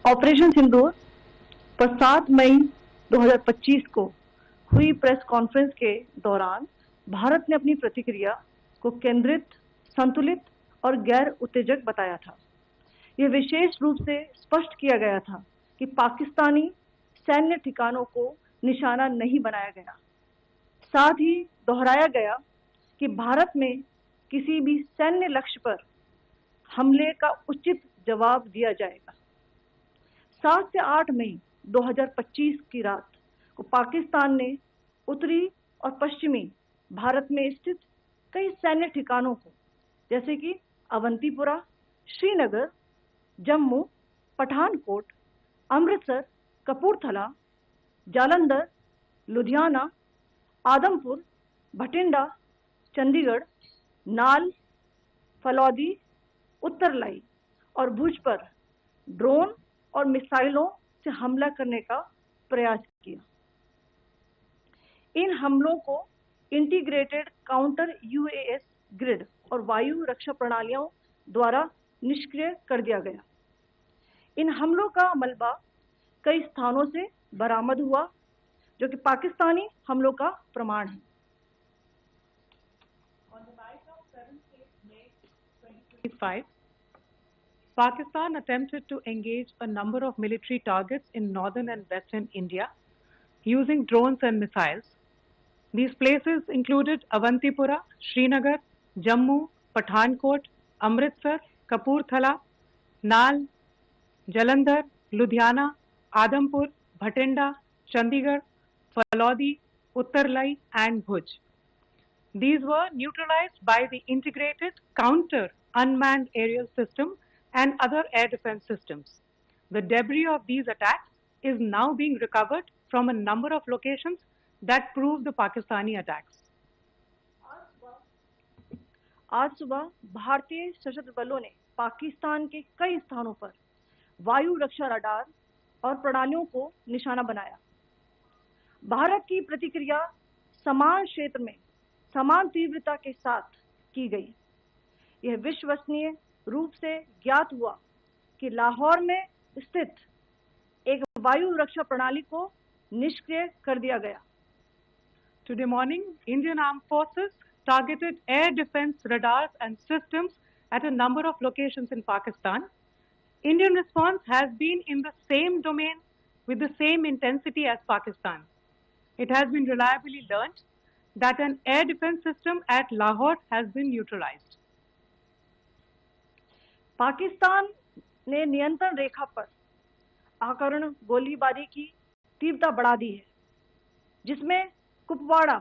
Operation सिंदूर पर 7 मई 2025 को हुई प्रेस कॉन्फ्रेंस के दौरान भारत ने अपनी प्रतिक्रिया को केंद्रित, संतुलित और गैर उत्तेजक बताया था। यह विशेष रूप से स्पष्ट किया गया था कि पाकिस्तानी सैन्य ठिकानों को निशाना नहीं बनाया गया। साथ ही दोहराया गया कि भारत में किसी भी सैन्य लक्ष्य पर हमले का उचित जवाब दिया जाएगा। 7 से 8 मई 2025 की रात को पाकिस्तान ने उत्तरी और पश्चिमी भारत में स्थित कई सैन्य ठिकानों को, जैसे कि अवंतीपुरा, श्रीनगर, जम्मू, पठानकोट, अमृतसर, कपूरथला, जालंधर, लुधियाना, आदमपुर, भटिंडा, चंडीगढ़, नाल, फलौदी, उत्तरलाई और भुज पर ड्रोन और मिसाइलों से हमला करने का प्रयास किया। इन हमलों को इंटीग्रेटेड काउंटर यूएस ग्रिड और वायु रक्षा प्रणालियों द्वारा निष्क्रिय कर दिया गया। इन हमलों का मलबा कई स्थानों से बरामद हुआ, जो कि पाकिस्तानी हमलों का प्रमाण है। On the night of 7th May 2025, Pakistan attempted to engage a number of military targets in northern and western India using drones and missiles. These places included Avantipura, Srinagar, Jammu, Pathankot, Amritsar, Kapurthala, Nal, Jalandhar, Ludhiana, Adampur, Bhatinda, Chandigarh, Falodi, Uttarlai and Bhuj. These were neutralized by the integrated counter unmanned aerial system and other air defense systems. The debris of these attacks is now being recovered from a number of locations that prove the Pakistani attacks. आज सुबह भारतीय सशस्त्र बलों ने पाकिस्तान के कई स्थानों पर वायु रक्षा रडार और प्रणालियों को निशाना बनाया। भारत की प्रतिक्रिया समान क्षेत्र में समान तीव्रता के साथ की गई। यह विश्वसनीय रूप से ज्ञात हुआ कि लाहौर में स्थित एक वायु रक्षा प्रणाली को निष्क्रिय कर दिया गया। Today morning, Indian Armed Forces targeted air defense radars and systems at a number of locations in Pakistan. Indian response has been in the same domain with the same intensity as Pakistan. It has been reliably learned that an air defense system at Lahore has been neutralized. Pakistan ने नियंत्रण रेखा पर आकरण गोलीबारी की तीव्रता बढ़ा दी है, जिसमें कुपवाड़ा,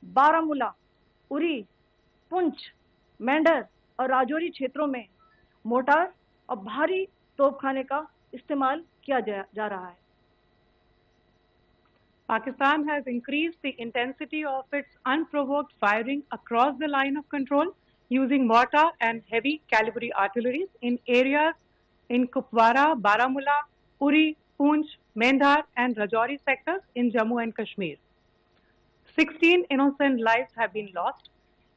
बारामूला, उरी, पुंछ, मेंढर और राजौरी क्षेत्रों में मोर्टार और भारी तोपखाने का इस्तेमाल किया जा रहा है। Pakistan has increased the intensity of its unprovoked firing across the line of control using mortar and heavy calibre artillery in areas in Kupwara, Baramulla, Uri, Poonch, Mendhar and Rajouri sectors in Jammu and Kashmir. 16 innocent lives have been lost,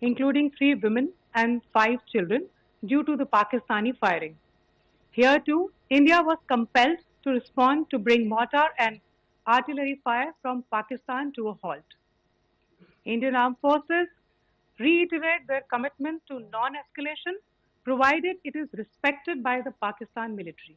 including 3 women and 5 children, due to the Pakistani firing. Here too, India was compelled to respond to bring mortar and artillery fire from Pakistan to a halt. Indian Armed Forces reiterate their commitment to non-escalation, provided it is respected by the Pakistan military.